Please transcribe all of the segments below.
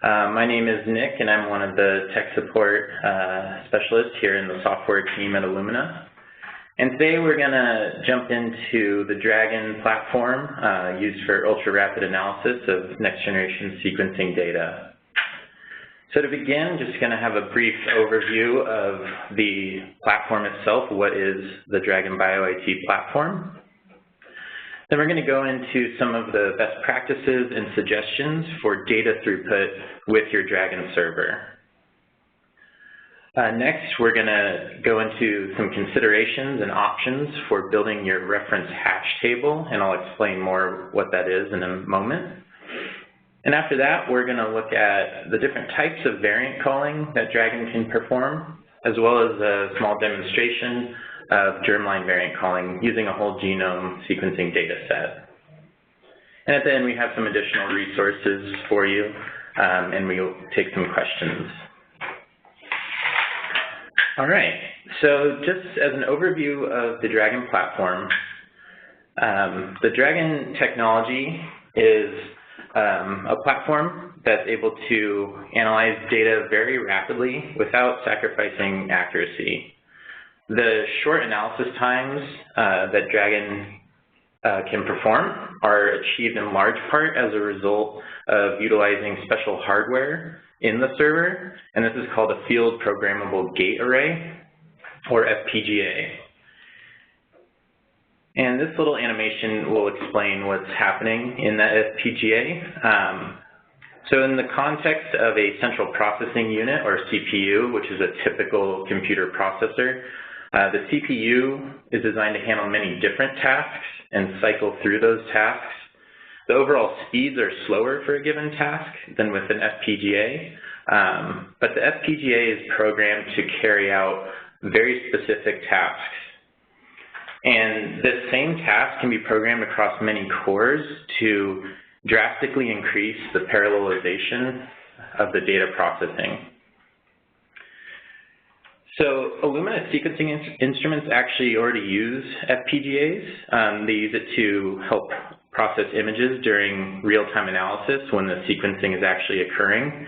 My name is Nick, and I'm one of the tech support specialists here in the software team at Illumina. And today we're going to jump into the DRAGEN platform used for ultra-rapid analysis of next-generation sequencing data. So to begin, just going to have a brief overview of the platform itself. What is the DRAGEN Bio-IT platform? Then we're going to go into some of the best practices and suggestions for data throughput with your DRAGEN server. Next, we're going to go into some considerations and options for building your reference hash table, and I'll explain more what that is in a moment. And after that, we're going to look at the different types of variant calling that DRAGEN can perform, as well as a small demonstration of germline variant calling using a whole genome sequencing data set. And at the end, we have some additional resources for you, and we'll take some questions. All right, so just as an overview of the DRAGEN platform, the DRAGEN technology is a platform that's able to analyze data very rapidly without sacrificing accuracy. The short analysis times that DRAGEN can perform are achieved in large part as a result of utilizing special hardware in the server, and this is called a Field-Programmable Gate Array, or FPGA. And this little animation will explain what's happening in that FPGA. So in the context of a central processing unit, or CPU, which is a typical computer processor, the CPU is designed to handle many different tasks and cycle through those tasks. The overall speeds are slower for a given task than with an FPGA, but the FPGA is programmed to carry out very specific tasks. And this same task can be programmed across many cores to drastically increase the parallelization of the data processing. So Illumina sequencing instruments actually already use FPGAs. They use it to help process images during real-time analysis when the sequencing is actually occurring.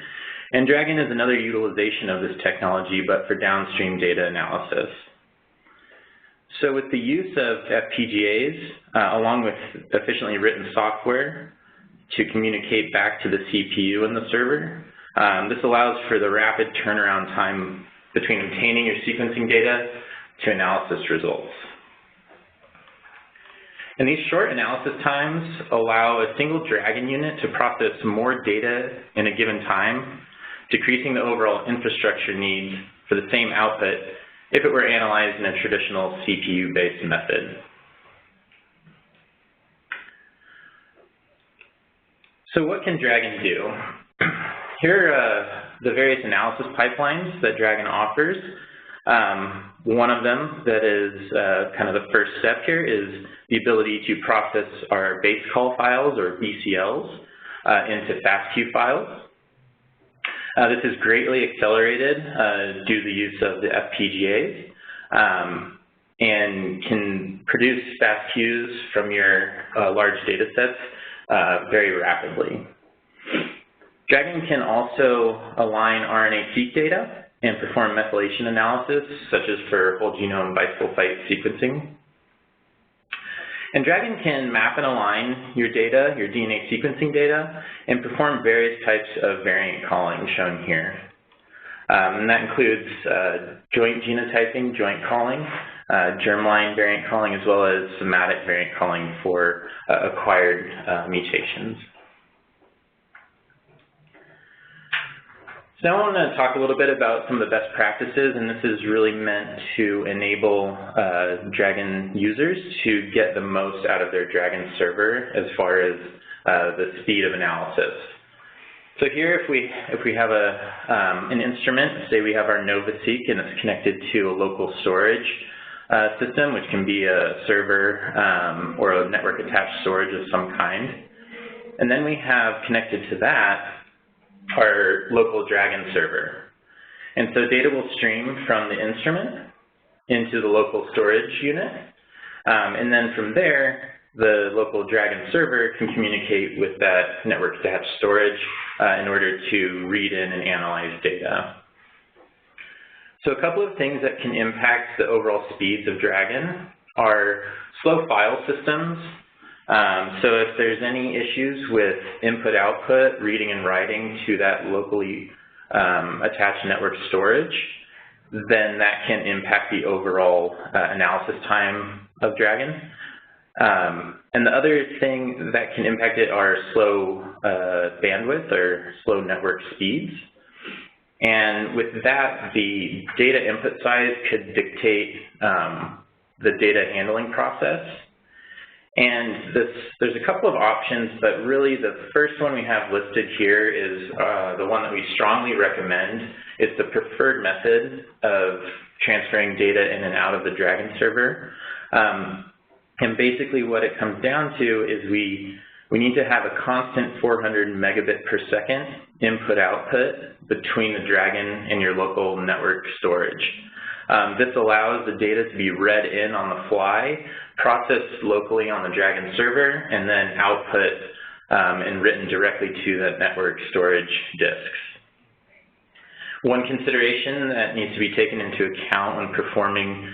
And DRAGEN is another utilization of this technology, but for downstream data analysis. So with the use of FPGAs, along with efficiently written software to communicate back to the CPU and the server, this allows for the rapid turnaround time between obtaining your sequencing data to analysis results. And these short analysis times allow a single DRAGEN unit to process more data in a given time, decreasing the overall infrastructure needs for the same output if it were analyzed in a traditional CPU-based method. So what can DRAGEN do? Here are the various analysis pipelines that DRAGEN offers. One of them that is kind of the first step here is the ability to process our base call files, or BCLs, into FASTQ files. This is greatly accelerated due to the use of the FPGAs and can produce FASTQs from your large data sets very rapidly. DRAGEN can also align RNA-seq data and perform methylation analysis, such as for whole genome bisulfite sequencing. And DRAGEN can map and align your data, your DNA sequencing data, and perform various types of variant calling shown here. And that includes joint genotyping, joint calling, germline variant calling, as well as somatic variant calling for acquired mutations. So now I want to talk a little bit about some of the best practices, and this is really meant to enable DRAGEN users to get the most out of their DRAGEN server as far as the speed of analysis. So here, if we have an instrument, say we have our NovaSeq, and it's connected to a local storage system, which can be a server or a network-attached storage of some kind. And then we have connected to that our local DRAGEN server. And so data will stream from the instrument into the local storage unit. And then from there, the local DRAGEN server can communicate with that network-attached storage in order to read in and analyze data. So a couple of things that can impact the overall speeds of DRAGEN are slow file systems. So if there's any issues with input-output, reading and writing to that locally attached network storage, then that can impact the overall analysis time of DRAGEN. And the other thing that can impact it are slow bandwidth or slow network speeds. And with that, the data input size could dictate the data handling process. And there's a couple of options, but really the first one we have listed here is the one that we strongly recommend. It's the preferred method of transferring data in and out of the DRAGEN server. And basically what it comes down to is we need to have a constant 400 megabit per second input-output between the DRAGEN and your local network storage. This allows the data to be read in on the fly, processed locally on the DRAGEN server, and then output and written directly to the network storage disks. One consideration that needs to be taken into account when performing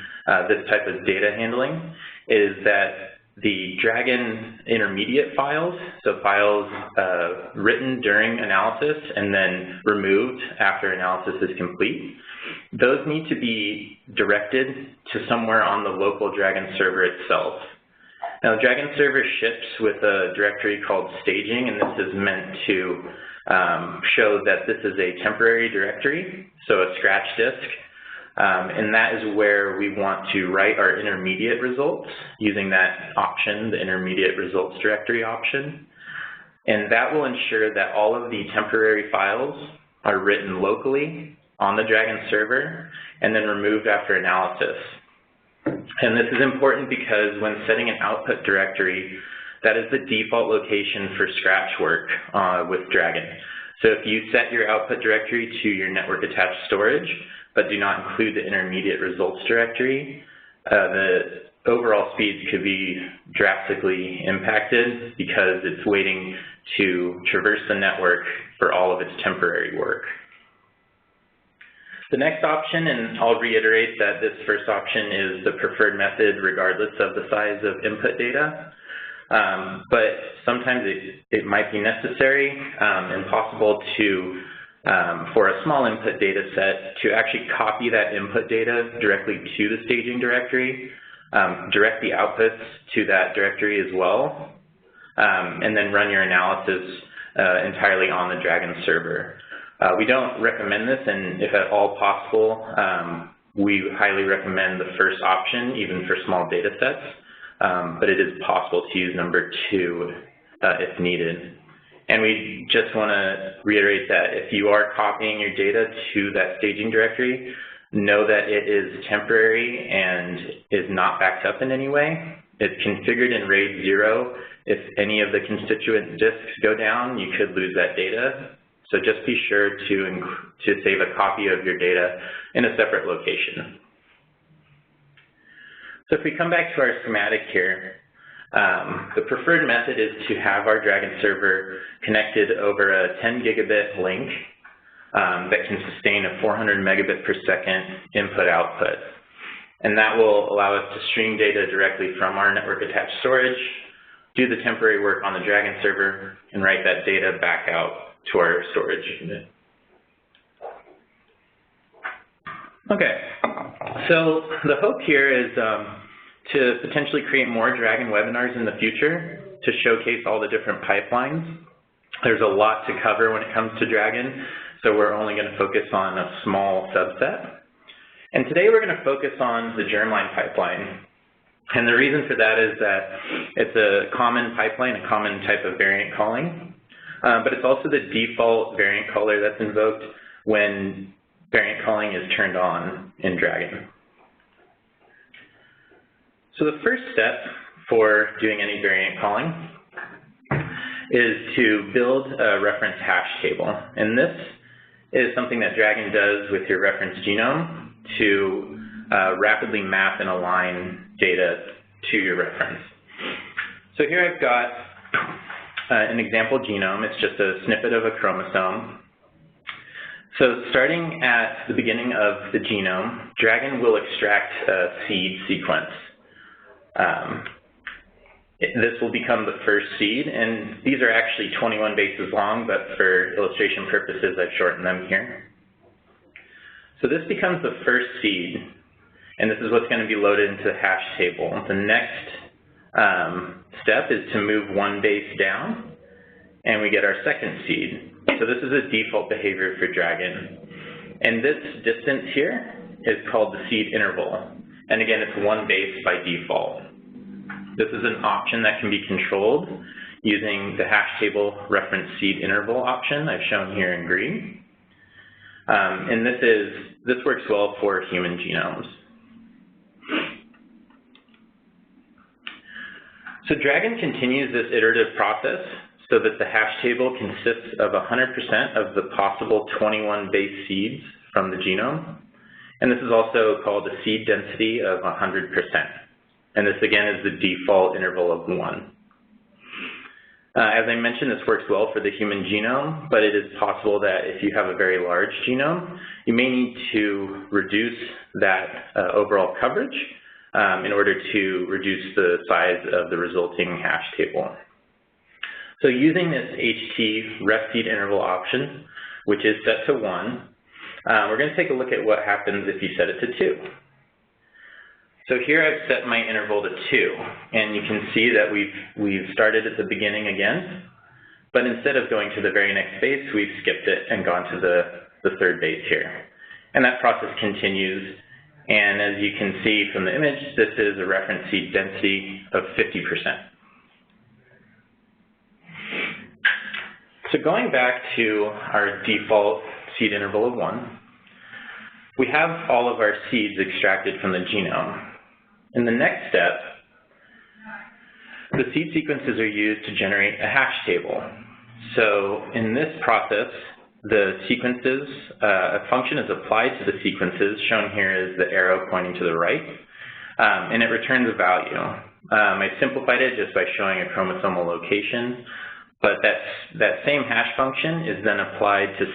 this type of data handling is that the DRAGEN intermediate files, so files written during analysis and then removed after analysis is complete, those need to be directed to somewhere on the local DRAGEN server itself. Now, the DRAGEN server ships with a directory called staging, and this is meant to show that this is a temporary directory, so a scratch disk. And that is where we want to write our intermediate results using that option, the intermediate results directory option. And that will ensure that all of the temporary files are written locally on the DRAGEN server and then removed after analysis. And this is important because when setting an output directory, that is the default location for scratch work with DRAGEN. So if you set your output directory to your network attached storage, but do not include the intermediate results directory, the overall speeds could be drastically impacted because it's waiting to traverse the network for all of its temporary work. The next option, and I'll reiterate that this first option is the preferred method regardless of the size of input data, but sometimes it might be necessary and possible to for a small input data set to actually copy that input data directly to the staging directory, direct the outputs to that directory as well, and then run your analysis entirely on the DRAGEN server. We don't recommend this, and if at all possible, we highly recommend the first option, even for small data sets, but it is possible to use number 2 if needed. And we just want to reiterate that if you are copying your data to that staging directory, know that it is temporary and is not backed up in any way. It's configured in RAID 0. If any of the constituent disks go down, you could lose that data. So just be sure to save a copy of your data in a separate location. So if we come back to our schematic here, the preferred method is to have our DRAGEN server connected over a 10 gigabit link that can sustain a 400 megabit per second input-output. And that will allow us to stream data directly from our network-attached storage, do the temporary work on the DRAGEN server, and write that data back out to our storage unit. Okay, so the hope here is to potentially create more DRAGEN webinars in the future to showcase all the different pipelines. There's a lot to cover when it comes to DRAGEN, so we're only going to focus on a small subset. And today we're going to focus on the Germline pipeline. And the reason for that is that it's a common pipeline, a common type of variant calling, but it's also the default variant caller that's invoked when variant calling is turned on in DRAGEN. So the first step for doing any variant calling is to build a reference hash table. And this is something that DRAGEN does with your reference genome to rapidly map and align data to your reference. So here I've got an example genome. It's just a snippet of a chromosome. So starting at the beginning of the genome, DRAGEN will extract a seed sequence. This will become the first seed, and these are actually 21 bases long, but for illustration purposes, I've shortened them here. So this becomes the first seed, and this is what's going to be loaded into the hash table. The next step is to move one base down, and we get our second seed. So this is a default behavior for DRAGEN. And this distance here is called the seed interval. And again, it's one base by default. This is an option that can be controlled using the hash table reference seed interval option I've shown here in green. And this works well for human genomes. So DRAGEN continues this iterative process so that the hash table consists of 100% of the possible 21 base seeds from the genome. And this is also called a seed density of 100%. And this, again, is the default interval of 1. As I mentioned, this works well for the human genome, but it is possible that if you have a very large genome, you may need to reduce that overall coverage in order to reduce the size of the resulting hash table. So using this HT ref seed interval option, which is set to 1, we're going to take a look at what happens if you set it to 2. So here I've set my interval to 2, and you can see that we've started at the beginning again, but instead of going to the very next base, we've skipped it and gone to the third base here. And that process continues, and as you can see from the image, this is a reference seed density of 50%. So going back to our default seed interval of 1, we have all of our seeds extracted from the genome. In the next step, the seed sequences are used to generate a hash table. So in this process, the sequences, a function is applied to the sequences, shown here is the arrow pointing to the right, and it returns a value. I simplified it just by showing a chromosomal location, but that same hash function is then applied to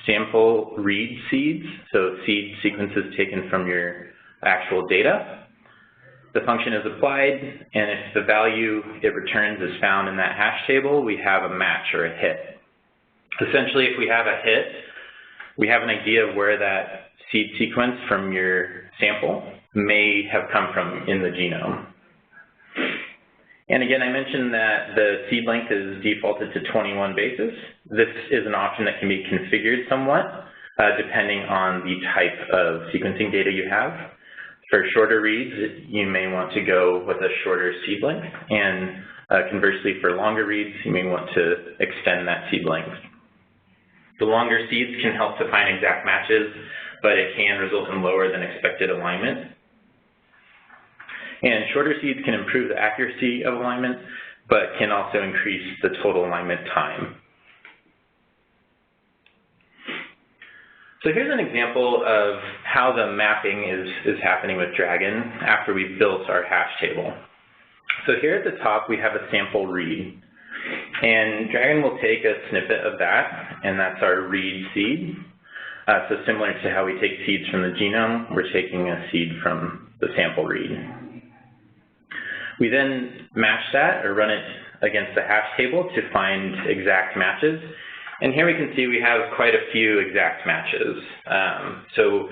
sample read seeds, so seed sequences taken from your actual data. The function is applied, and if the value it returns is found in that hash table, we have a match or a hit. Essentially, if we have a hit, we have an idea of where that seed sequence from your sample may have come from in the genome. And again, I mentioned that the seed length is defaulted to 21 bases. This is an option that can be configured somewhat, depending on the type of sequencing data you have. For shorter reads, you may want to go with a shorter seed length, and conversely, for longer reads, you may want to extend that seed length. The longer seeds can help to find exact matches, but it can result in lower than expected alignment. And shorter seeds can improve the accuracy of alignment, but can also increase the total alignment time. So here's an example of how the mapping is happening with DRAGEN after we've built our hash table. So here at the top, we have a sample read. And DRAGEN will take a snippet of that, and that's our read seed. So similar to how we take seeds from the genome, we're taking a seed from the sample read. We then match that or run it against the hash table to find exact matches. And here we can see we have quite a few exact matches. So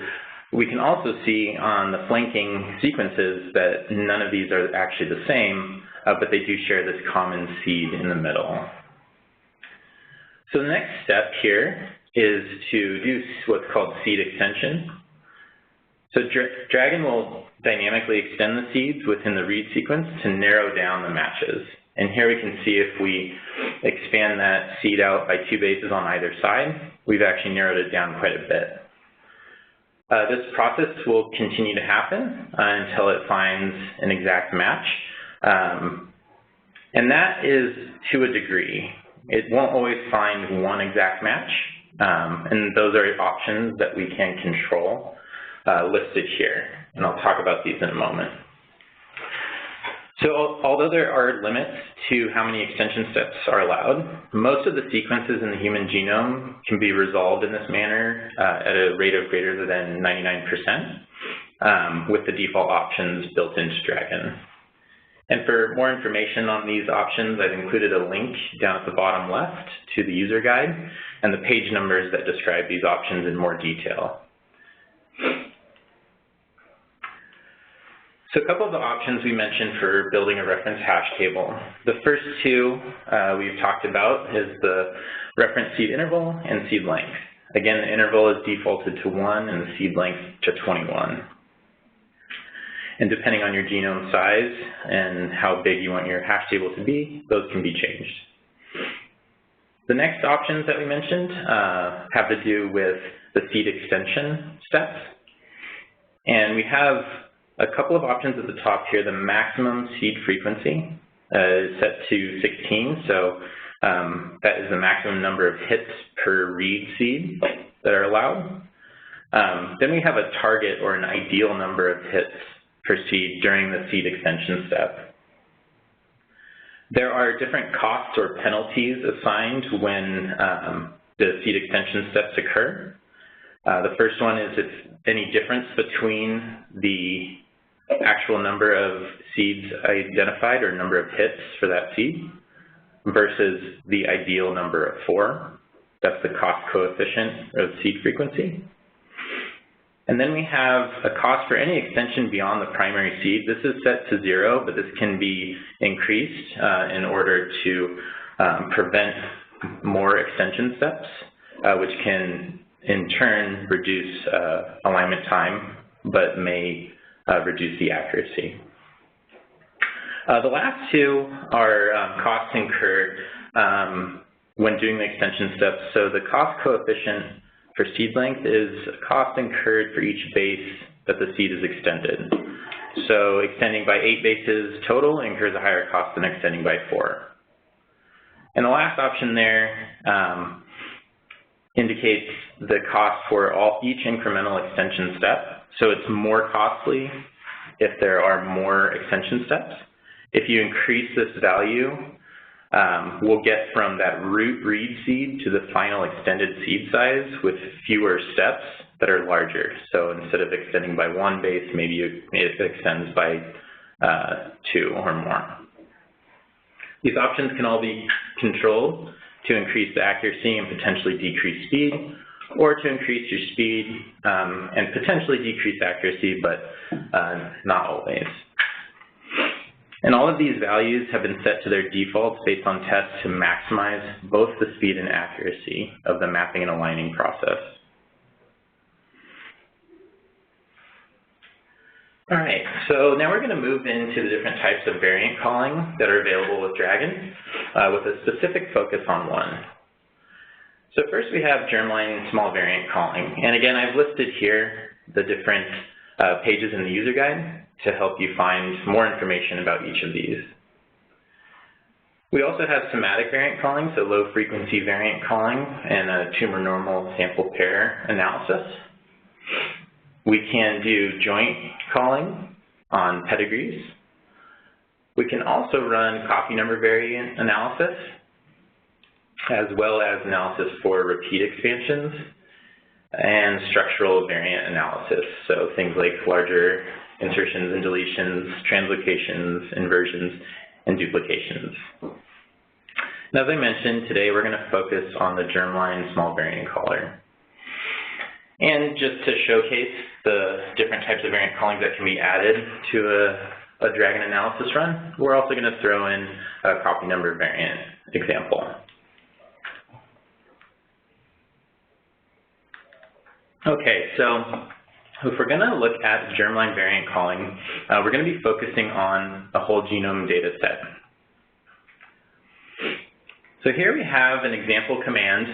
we can also see on the flanking sequences that none of these are actually the same, but they do share this common seed in the middle. So the next step here is to do what's called seed extension. So DRAGEN will dynamically extend the seeds within the read sequence to narrow down the matches. And here we can see if we expand that seed out by 2 bases on either side, we've actually narrowed it down quite a bit. This process will continue to happen until it finds an exact match. And that is to a degree. It won't always find one exact match, and those are options that we can control listed here. And I'll talk about these in a moment. So although there are limits to how many extension steps are allowed, most of the sequences in the human genome can be resolved in this manner at a rate of greater than 99% with the default options built into DRAGEN. And for more information on these options, I've included a link down at the bottom left to the user guide and the page numbers that describe these options in more detail. So a couple of the options we mentioned for building a reference hash table. The first two we've talked about is the reference seed interval and seed length. Again, the interval is defaulted to 1 and the seed length to 21. And depending on your genome size and how big you want your hash table to be, those can be changed. The next options that we mentioned have to do with the seed extension steps. And we have a couple of options at the top here. The maximum seed frequency is set to 16, so that is the maximum number of hits per read seed that are allowed. Then we have a target or an ideal number of hits per seed during the seed extension step. There are different costs or penalties assigned when the seed extension steps occur. The first one is if any difference between the actual number of seeds identified or number of hits for that seed versus the ideal number of 4. That's the cost coefficient of seed frequency. And then we have a cost for any extension beyond the primary seed. This is set to 0, but this can be increased in order to prevent more extension steps, which can in turn reduce alignment time, but may reduce the accuracy. The last two are costs incurred when doing the extension steps. So the cost coefficient for seed length is a cost incurred for each base that the seed is extended. So extending by 8 bases total incurs a higher cost than extending by 4. And the last option there indicates the cost for each incremental extension step. So it's more costly if there are more extension steps. If you increase this value, we'll get from that root read seed to the final extended seed size with fewer steps that are larger. So instead of extending by 1 base, maybe it extends by 2 or more. These options can all be controlled to increase the accuracy and potentially decrease speed, or to increase your speed and potentially decrease accuracy, but not always. And all of these values have been set to their defaults based on tests to maximize both the speed and accuracy of the mapping and aligning process. All right, so now we're going to move into the different types of variant calling that are available with DRAGEN with a specific focus on one. So first we have Germline small variant calling. And again, I've listed here the different pages in the user guide to help you find more information about each of these. We also have somatic variant calling, so low frequency variant calling and a tumor normal sample pair analysis. We can do joint calling on pedigrees. We can also run copy number variant analysis, as well as analysis for repeat expansions and structural variant analysis. So things like larger insertions and deletions, translocations, inversions, and duplications. And as I mentioned, today we're going to focus on the Germline small variant caller. And just to showcase the different types of variant callings that can be added to a DRAGEN analysis run, we're also going to throw in a copy number variant example. Okay, so if we're going to look at Germline variant calling, we're going to be focusing on a whole genome data set. So here we have an example command.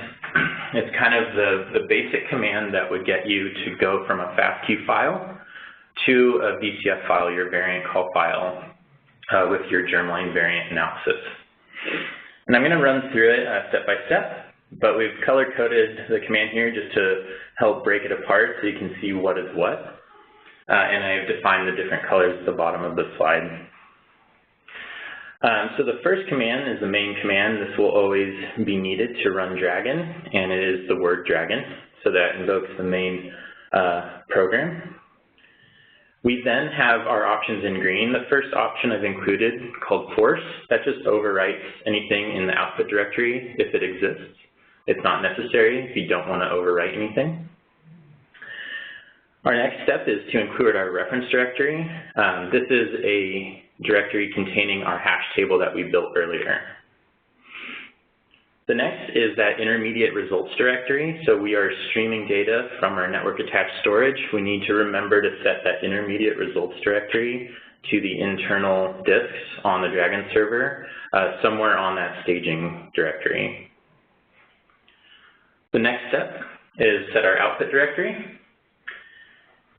It's kind of the basic command that would get you to go from a FASTQ file to a VCF file, your variant call file, with your Germline variant analysis. And I'm going to run through it step by step, but we've color-coded the command here just to help break it apart so you can see what is what. And I've defined the different colors at the bottom of the slide. So the first command is the main command. This will always be needed to run Dragon, and it is the word Dragon. So that invokes the main program. We then have our options in green. The first option I've included, called force, that just overwrites anything in the output directory if it exists. It's not necessary if you don't want to overwrite anything. Our next step is to include our reference directory. This is a directory containing our hash table that we built earlier. The next is that intermediate results directory. So we are streaming data from our network attached storage. We need to remember to set that intermediate results directory to the internal disks on the Dragon server, somewhere on that staging directory. The next step is set our output directory.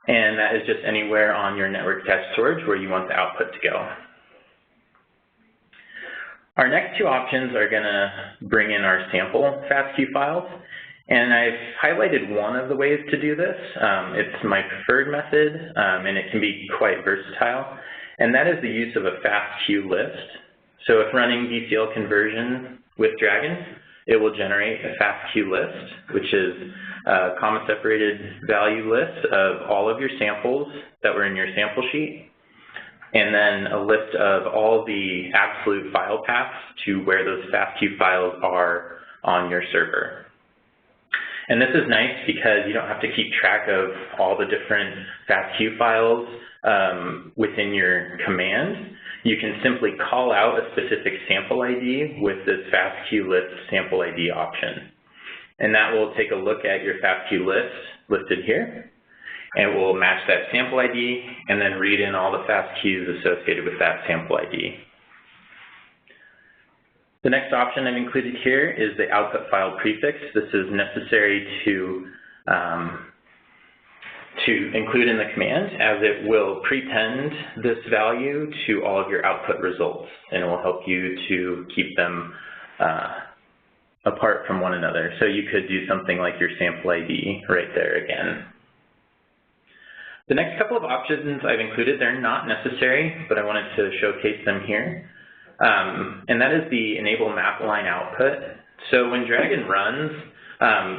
And that is just anywhere on your network attached storage where you want the output to go. Our next two options are going to bring in our sample FASTQ files. And I've highlighted one of the ways to do this. It's my preferred method, and it can be quite versatile. And that is the use of a FASTQ list. So if running VCL conversion with Dragon, it will generate a FASTQ list, which is a comma-separated value list of all of your samples that were in your sample sheet, and then a list of all the absolute file paths to where those FASTQ files are on your server. And this is nice because you don't have to keep track of all the different FASTQ files within your command. You can simply call out a specific sample ID with this FASTQ list sample ID option. And that will take a look at your FASTQ list listed here, and it will match that sample ID and then read in all the FASTQs associated with that sample ID. The next option I've included here is the output file prefix. This is necessary to include in the command, as it will prepend this value to all of your output results, and it will help you to keep them apart from one another. So you could do something like your sample ID right there again. The next couple of options I've included, they're not necessary, but I wanted to showcase them here. And that is the enable map line output. So when Dragon runs,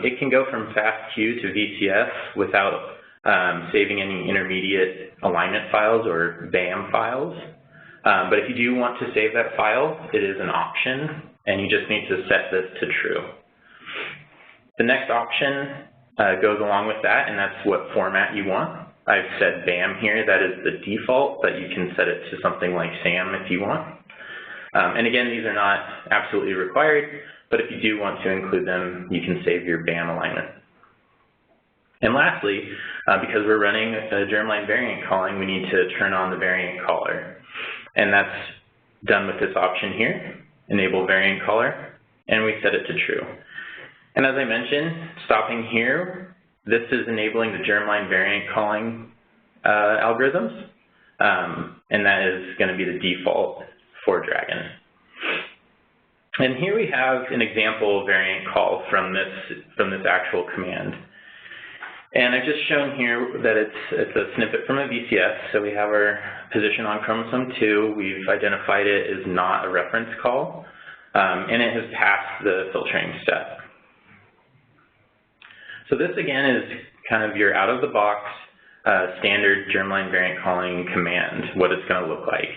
it can go from FASTQ to VCF without saving any intermediate alignment files or BAM files. But if you do want to save that file, it is an option, and you just need to set this to true. The next option goes along with that, and that's what format you want. I've said BAM here. That is the default, but you can set it to something like SAM if you want. And again, these are not absolutely required, but if you do want to include them, you can save your BAM alignment. And lastly, because we're running a Germline variant calling, we need to turn on the variant caller. And that's done with this option here, enable variant caller, and we set it to true. And as I mentioned, stopping here, this is enabling the Germline variant calling algorithms, and that is going to be the default for Dragon. And here we have an example variant call from this actual command. And I've just shown here that it's a snippet from a VCS. So we have our position on chromosome 2. We've identified it as not a reference call, and it has passed the filtering step. So this again is kind of your out-of-the-box standard Germline variant calling command, what it's going to look like.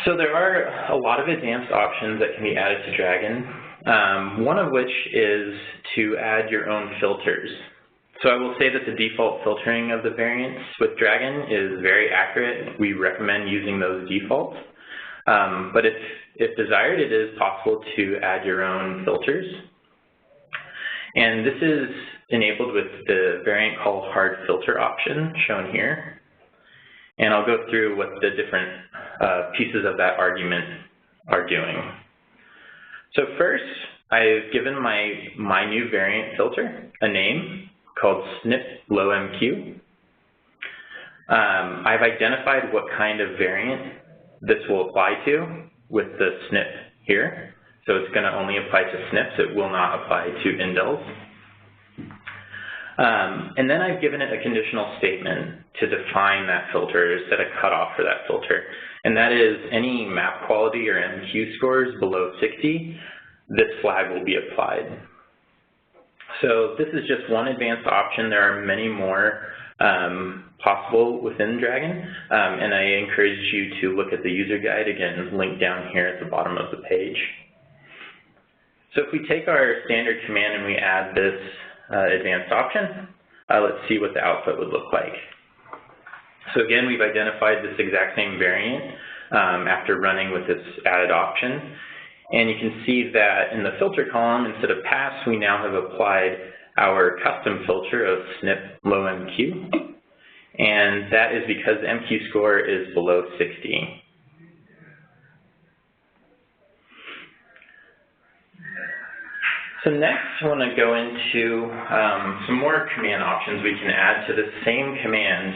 So there are a lot of advanced options that can be added to Dragon, one of which is to add your own filters. So I will say that the default filtering of the variants with Dragon is very accurate. We recommend using those defaults. But if desired, it is possible to add your own filters. And this is enabled with the variant call hard filter option shown here. And I'll go through what the different pieces of that argument are doing. So first, I've given my new variant filter a name called SNP-LowMQ. I've identified what kind of variant this will apply to with the SNP here. So it's going to only apply to SNPs. It will not apply to indels. And then I've given it a conditional statement to define that filter, set a cutoff for that filter. And that is any map quality or MQ scores below 60, this flag will be applied. So this is just one advanced option. There are many more possible within DRAGEN, and I encourage you to look at the user guide, again, linked down here at the bottom of the page. So if we take our standard command and we add this advanced option, let's see what the output would look like. So again, we've identified this exact same variant after running with this added option. And you can see that in the filter column, instead of pass, we now have applied our custom filter of SNP low MQ. And that is because the MQ score is below 60. So next, I want to go into some more command options we can add to the same command,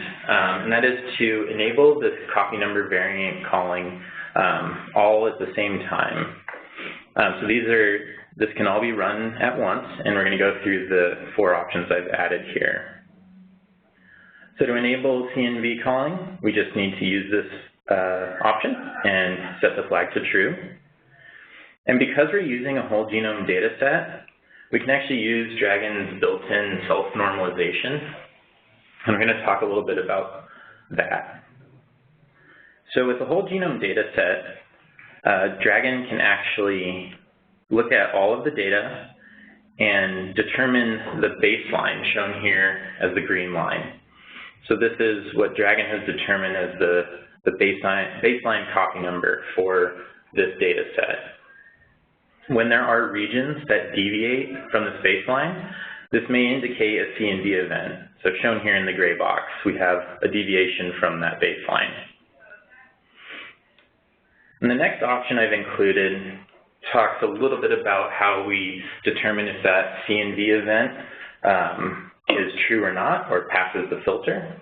and that is to enable this copy number variant calling all at the same time. So this can all be run at once, and we're going to go through the 4 options I've added here. So to enable CNV calling, we just need to use this option and set the flag to true. And because we're using a whole genome data set, we can actually use DRAGEN's built-in self-normalization. And I'm going to talk a little bit about that. So with the whole genome data set, DRAGEN can actually look at all of the data and determine the baseline shown here as the green line. So this is what DRAGEN has determined as the baseline copy number for this data set. When there are regions that deviate from this baseline, this may indicate a CNV event. So shown here in the gray box, we have a deviation from that baseline. And the next option I've included talks a little bit about how we determine if that CNV event is true or not, or passes the filter.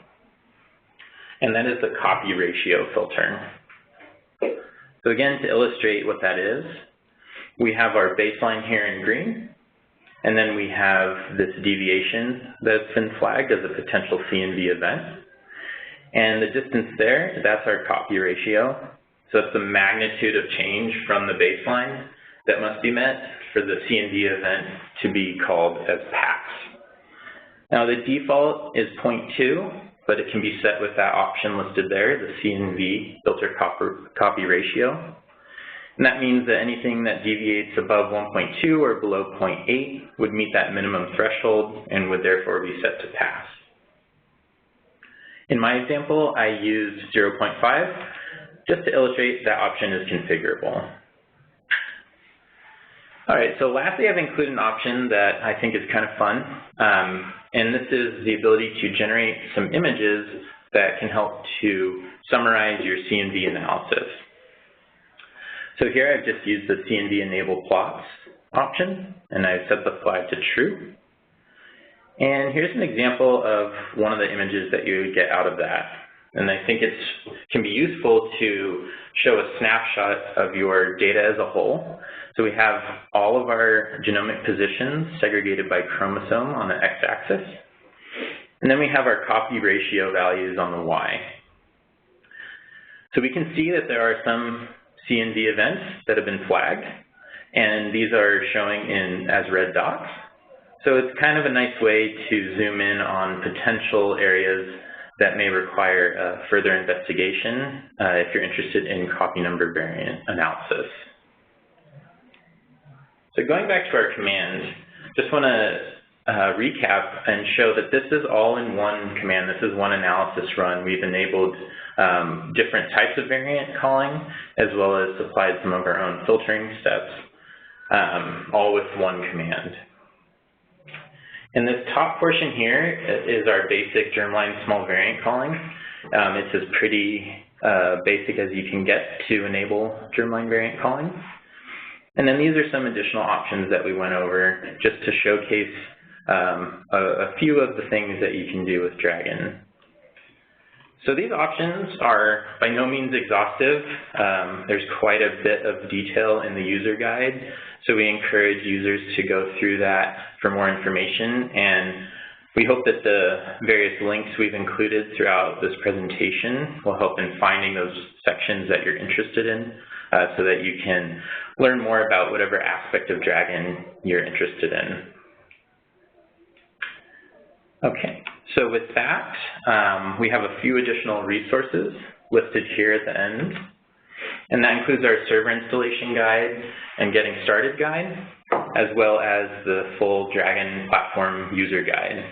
And that is the copy ratio filter. So again, to illustrate what that is, we have our baseline here in green, and then we have this deviation that's been flagged as a potential CNV event. And the distance there, that's our copy ratio. So it's the magnitude of change from the baseline that must be met for the CNV event to be called as pass. Now the default is 0.2, but it can be set with that option listed there, the CNV filter copy ratio. And that means that anything that deviates above 1.2 or below 0.8 would meet that minimum threshold and would therefore be set to pass. In my example, I used 0.5 just to illustrate that option is configurable. All right, so lastly, I've included an option that I think is kind of fun, and this is the ability to generate some images that can help to summarize your CNV analysis. So here I've just used the CNV enable plots option, and I've set the flag to true. And here's an example of one of the images that you would get out of that. And I think it can be useful to show a snapshot of your data as a whole. So we have all of our genomic positions segregated by chromosome on the x-axis. And then we have our copy ratio values on the y. So we can see that there are some CNV events that have been flagged, and these are showing as red dots. So it's kind of a nice way to zoom in on potential areas that may require further investigation if you're interested in copy number variant analysis. So going back to our command, just want to recap and show that this is all in one command. This is one analysis run. We've enabled different types of variant calling, as well as supplied some of our own filtering steps, all with one command. And this top portion here is our basic germline small variant calling. It's as pretty basic as you can get to enable germline variant calling. And then these are some additional options that we went over just to showcase a few of the things that you can do with DRAGEN. So these options are by no means exhaustive. There's quite a bit of detail in the user guide, so we encourage users to go through that for more information. And We hope that the various links we've included throughout this presentation will help in finding those sections that you're interested in so that you can learn more about whatever aspect of DRAGEN you're interested in. Okay, so with that, we have a few additional resources listed here at the end. And that includes our server installation guide and getting started guide, as well as the full DRAGEN platform user guide.